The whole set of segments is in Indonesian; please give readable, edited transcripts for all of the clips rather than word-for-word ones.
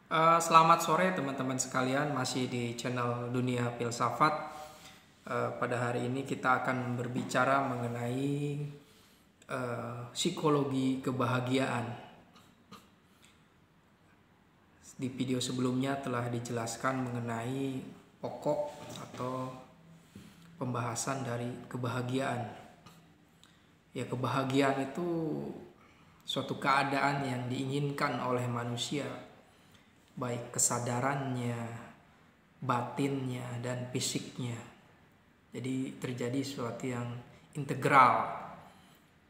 Selamat sore teman-teman sekalian, masih di channel Dunia Filsafat. Pada hari ini kita akan berbicara mengenai psikologi kebahagiaan. Di video sebelumnya telah dijelaskan mengenai pokok atau pembahasan dari kebahagiaan. Ya, kebahagiaan itu suatu keadaan yang diinginkan oleh manusia, baik kesadarannya, batinnya, dan fisiknya. Jadi terjadi sesuatu yang integral.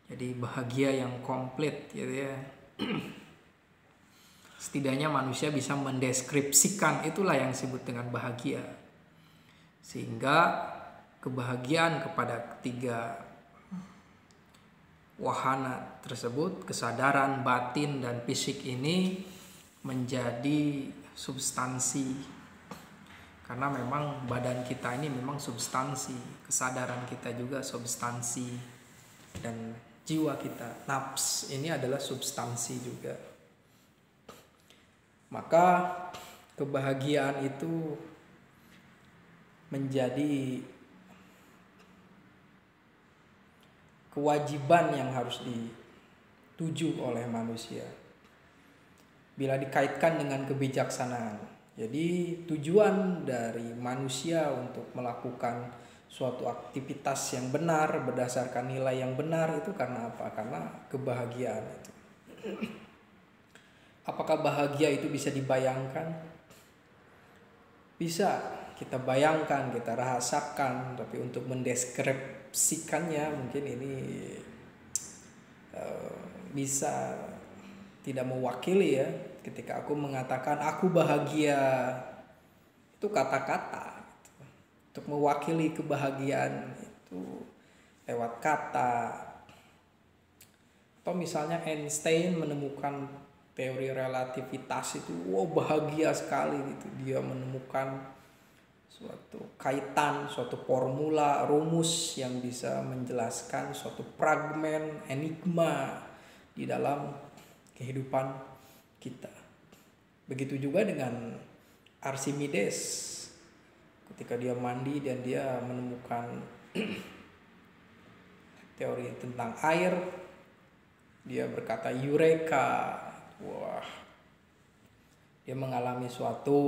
Jadi bahagia yang komplit gitu ya. Setidaknya manusia bisa mendeskripsikan, itulah yang disebut dengan bahagia. Sehingga kebahagiaan kepada ketiga wahana tersebut, kesadaran, batin, dan fisik ini menjadi substansi, karena memang badan kita ini memang substansi, kesadaran kita juga substansi, dan jiwa kita, nafs ini adalah substansi juga. Maka kebahagiaan itu menjadi kewajiban yang harus dituju oleh manusia bila dikaitkan dengan kebijaksanaan. Jadi tujuan dari manusia untuk melakukan suatu aktivitas yang benar berdasarkan nilai yang benar itu karena apa? Karena kebahagiaan itu. Apakah bahagia itu bisa dibayangkan? Bisa kita bayangkan, kita rasakan, tapi untuk mendeskripsikannya mungkin ini bisa tidak mewakili ya. Ketika aku mengatakan aku bahagia, itu kata-kata. Untuk mewakili kebahagiaan itu lewat kata. Atau misalnya Einstein menemukan teori relativitas itu, wow, bahagia sekali gitu. Dia menemukan suatu kaitan, suatu formula, rumus yang bisa menjelaskan suatu fragmen, enigma di dalam kehidupan kita. Begitu juga dengan Archimedes, ketika dia mandi dan dia menemukan teori tentang air, dia berkata Eureka. Wah, dia mengalami suatu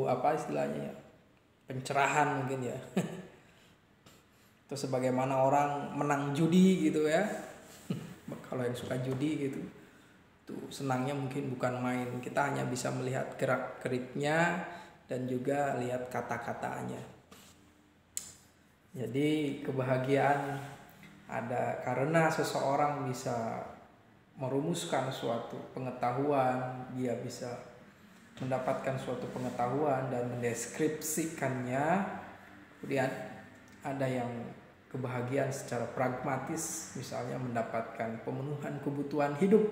apa istilahnya, pencerahan mungkin ya. Itu sebagaimana orang menang judi gitu ya. Kalau yang suka judi gitu, senangnya mungkin bukan main, kita hanya bisa melihat gerak-geriknya dan juga lihat kata-katanya. Jadi kebahagiaan ada karena seseorang bisa merumuskan suatu pengetahuan, dia bisa mendapatkan suatu pengetahuan dan mendeskripsikannya. Kemudian ada yang kebahagiaan secara pragmatis, misalnya mendapatkan pemenuhan kebutuhan hidup.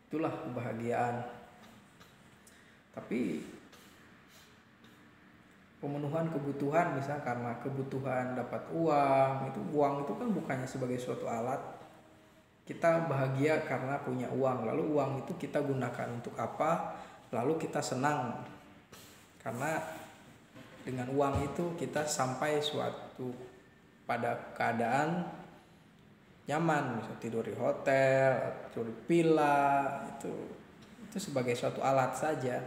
Itulah kebahagiaan. Tapi pemenuhan kebutuhan, misalnya karena kebutuhan dapat uang itu kan bukannya sebagai suatu alat. Kita bahagia karena punya uang, lalu uang itu kita gunakan untuk apa? Lalu kita senang karena dengan uang itu kita sampai suatu pada keadaan nyaman, misalnya tidur di hotel, tidur di villa, itu sebagai suatu alat saja.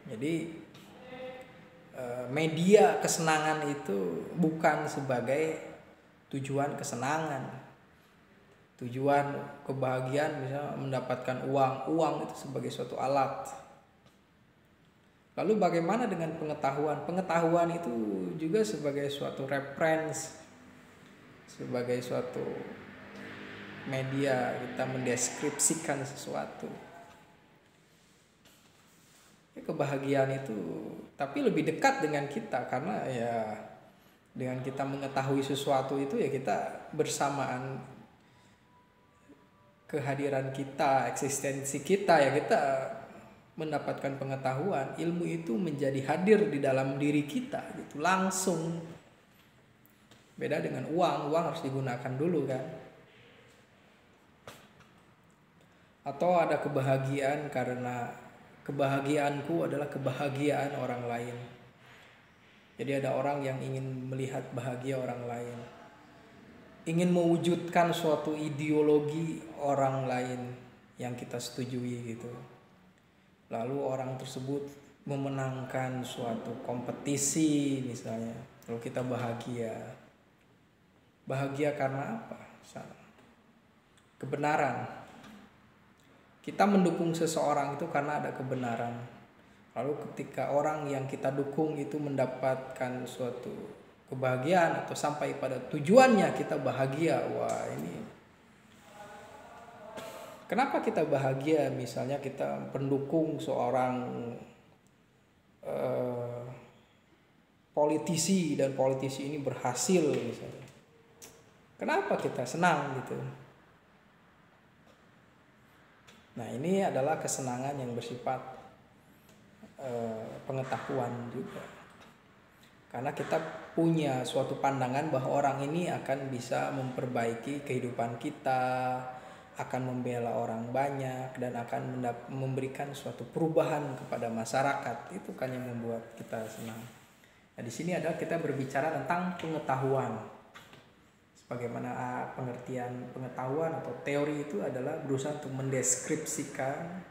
Jadi media kesenangan itu bukan sebagai tujuan kesenangan. Tujuan kebahagiaan misalnya mendapatkan uang itu sebagai suatu alat. Lalu bagaimana dengan pengetahuan? Pengetahuan itu juga sebagai suatu reference, sebagai suatu media kita mendeskripsikan sesuatu. Kebahagiaan itu tapi lebih dekat dengan kita, karena ya dengan kita mengetahui sesuatu itu ya kita bersamaan kehadiran kita, eksistensi kita, ya kita mendapatkan pengetahuan. Ilmu itu menjadi hadir di dalam diri kita gitu langsung. Beda dengan uang harus digunakan dulu kan. Atau ada kebahagiaan karena kebahagiaanku adalah kebahagiaan orang lain. Jadi ada orang yang ingin melihat bahagia orang lain, ingin mewujudkan suatu ideologi orang lain yang kita setujui gitu. Lalu orang tersebut memenangkan suatu kompetisi misalnya, lalu kita bahagia. Bahagia karena apa? Kebenaran. Kita mendukung seseorang itu karena ada kebenaran. Lalu ketika orang yang kita dukung itu mendapatkan suatu kebahagiaan atau sampai pada tujuannya, kita bahagia. Wah, ini kenapa kita bahagia? Misalnya kita pendukung seorang politisi dan politisi ini berhasil misalnya. Kenapa kita senang gitu? Nah, ini adalah kesenangan yang bersifat pengetahuan juga. Karena kita punya suatu pandangan bahwa orang ini akan bisa memperbaiki kehidupan kita, akan membela orang banyak, dan akan memberikan suatu perubahan kepada masyarakat. Itu kan yang membuat kita senang. Nah, di sini adalah kita berbicara tentang pengetahuan. Bagaimana pengertian pengetahuan atau teori itu adalah berusaha untuk mendeskripsikan,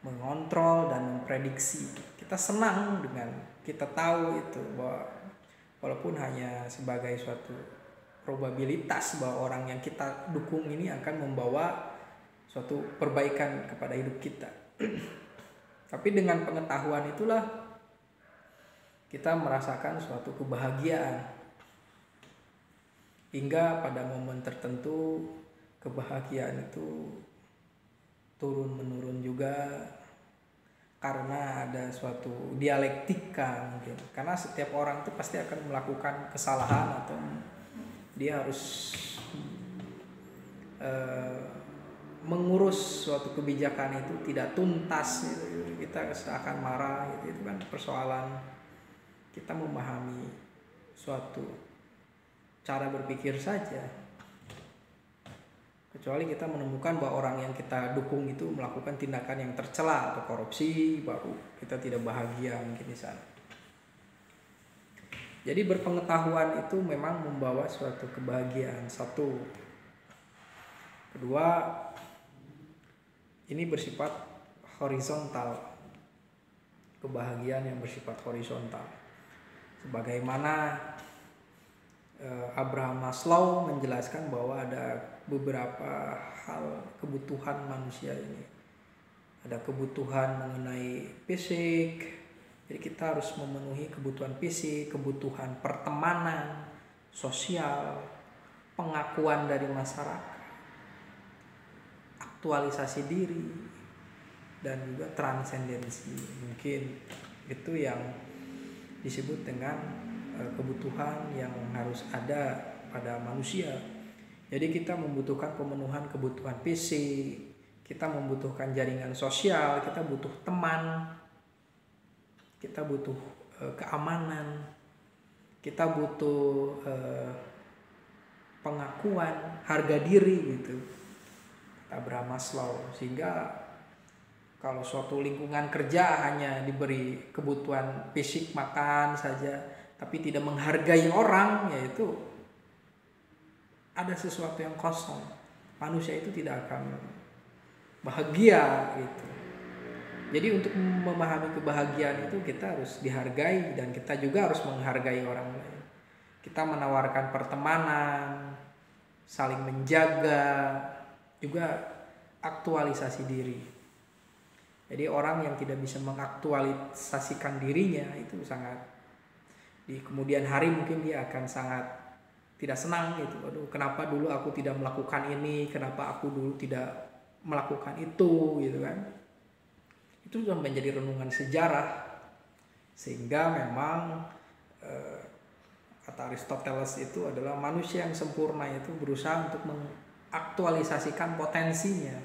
mengontrol, dan memprediksi. Kita senang dengan kita tahu itu bahwa walaupun hanya sebagai suatu probabilitas bahwa orang yang kita dukung ini akan membawa suatu perbaikan kepada hidup kita. Tapi dengan pengetahuan itulah kita merasakan suatu kebahagiaan. Hingga pada momen tertentu kebahagiaan itu turun menurun juga karena ada suatu dialektika mungkin. Karena setiap orang itu pasti akan melakukan kesalahan atau dia harus mengurus suatu kebijakan itu tidak tuntas gitu. Kita akan marah gitu. Itu kan persoalan kita memahami suatu cara berpikir saja. Kecuali kita menemukan bahwa orang yang kita dukung itu melakukan tindakan yang tercela atau korupsi, baru kita tidak bahagia mungkin di sana. Jadi berpengetahuan itu memang membawa suatu kebahagiaan. Satu. Kedua, ini bersifat horizontal. Kebahagiaan yang bersifat horizontal. Sebagaimana Abraham Maslow menjelaskan bahwa ada beberapa hal kebutuhan manusia ini. Ada kebutuhan mengenai fisik, jadi kita harus memenuhi kebutuhan fisik, kebutuhan pertemanan, sosial, pengakuan dari masyarakat, aktualisasi diri, dan juga transendensi. Mungkin itu yang disebut dengan kebutuhan yang harus ada pada manusia. Jadi kita membutuhkan pemenuhan kebutuhan fisik, kita membutuhkan jaringan sosial, kita butuh teman, kita butuh keamanan, kita butuh pengakuan, harga diri gitu. Abraham Maslow. Sehingga kalau suatu lingkungan kerja hanya diberi kebutuhan fisik, makan saja, tapi tidak menghargai orang, yaitu ada sesuatu yang kosong. Manusia itu tidak akan bahagia gitu. Jadi untuk memahami kebahagiaan itu kita harus dihargai dan kita juga harus menghargai orang lain. Kita menawarkan pertemanan, saling menjaga, juga aktualisasi diri. Jadi orang yang tidak bisa mengaktualisasikan dirinya itu sangat, di kemudian hari mungkin dia akan sangat tidak senang gitu. Aduh, kenapa dulu aku tidak melakukan ini, kenapa aku dulu tidak melakukan itu gitu kan. Itu sudah menjadi renungan sejarah. Sehingga memang kata Aristoteles itu adalah manusia yang sempurna itu berusaha untuk mengaktualisasikan potensinya.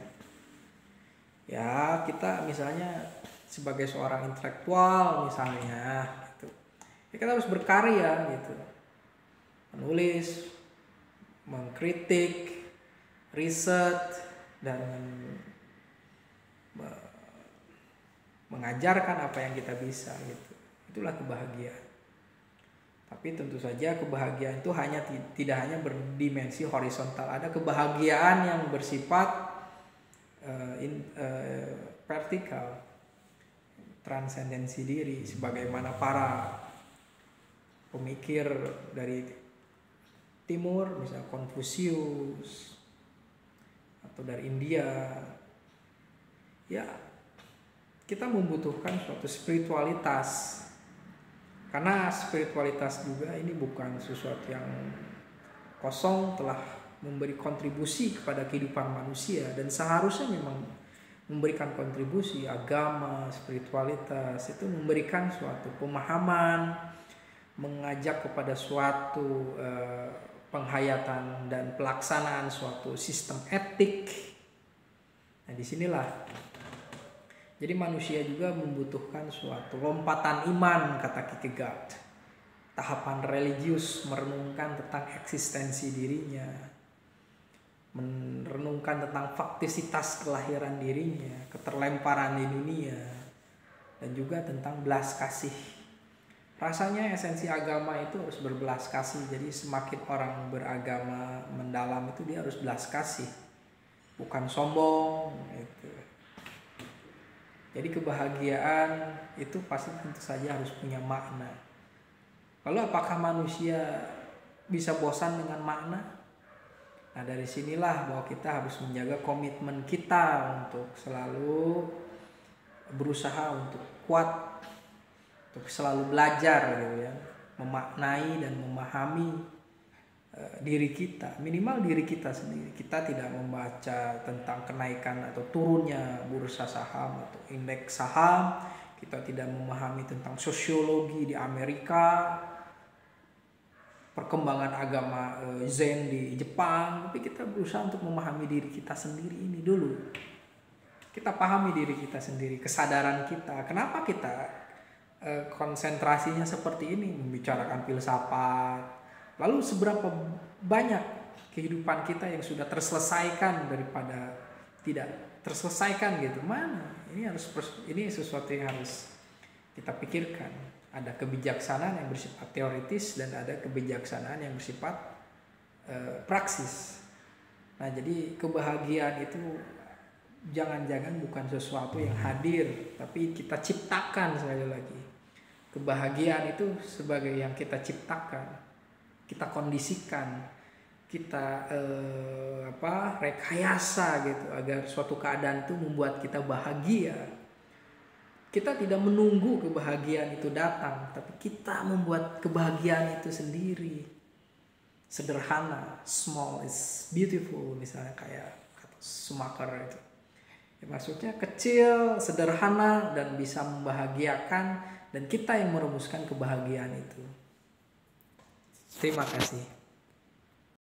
Ya, kita misalnya sebagai seorang intelektual misalnya gitu, ya kita harus berkarya gitu, menulis, mengkritik, riset, dan mengajarkan apa yang kita bisa gitu. Itulah kebahagiaan. Tapi tentu saja kebahagiaan itu tidak hanya berdimensi horizontal. Ada kebahagiaan yang bersifat vertikal, transendensi diri, sebagaimana para pemikir dari timur, misalnya Konfusius, atau dari India. Ya, kita membutuhkan suatu spiritualitas, karena spiritualitas juga ini bukan sesuatu yang kosong, telah memberi kontribusi kepada kehidupan manusia dan seharusnya memang memberikan kontribusi. Agama, spiritualitas itu memberikan suatu pemahaman, mengajak kepada suatu penghayatan dan pelaksanaan suatu sistem etik. Nah, disinilah jadi manusia juga membutuhkan suatu lompatan iman, kata Kierkegaard. Tahapan religius, merenungkan tentang eksistensi dirinya, merenungkan tentang faktisitas kelahiran dirinya, keterlemparan di dunia, dan juga tentang belas kasih. Rasanya esensi agama itu harus berbelas kasih. Jadi semakin orang beragama mendalam itu dia harus belas kasih, bukan sombong gitu. Jadi kebahagiaan itu pasti tentu saja harus punya makna. Lalu apakah manusia bisa bosan dengan makna? Nah, dari sinilah bahwa kita harus menjaga komitmen kita untuk selalu berusaha untuk kuat, untuk selalu belajar gitu ya, memaknai dan memahami diri kita, minimal diri kita sendiri. Kita tidak membaca tentang kenaikan atau turunnya bursa saham atau indeks saham. Kita tidak memahami tentang sosiologi di Amerika, perkembangan agama Zen di Jepang, tapi kita berusaha untuk memahami diri kita sendiri ini dulu. Kita pahami diri kita sendiri, kesadaran kita. Kenapa kita konsentrasinya seperti ini, membicarakan filsafat? Lalu seberapa banyak kehidupan kita yang sudah terselesaikan daripada tidak terselesaikan gitu? Mana? Ini sesuatu yang harus kita pikirkan. Ada kebijaksanaan yang bersifat teoritis dan ada kebijaksanaan yang bersifat praksis. Nah, jadi kebahagiaan itu jangan-jangan bukan sesuatu yang hadir, tapi kita ciptakan. Sekali lagi, kebahagiaan itu sebagai yang kita ciptakan, kita kondisikan, kita rekayasa gitu agar suatu keadaan itu membuat kita bahagia. Kita tidak menunggu kebahagiaan itu datang, tapi kita membuat kebahagiaan itu sendiri. Sederhana, small is beautiful, misalnya kayak kata Schumacher itu. Ya, maksudnya kecil, sederhana, dan bisa membahagiakan, dan kita yang merumuskan kebahagiaan itu. Terima kasih.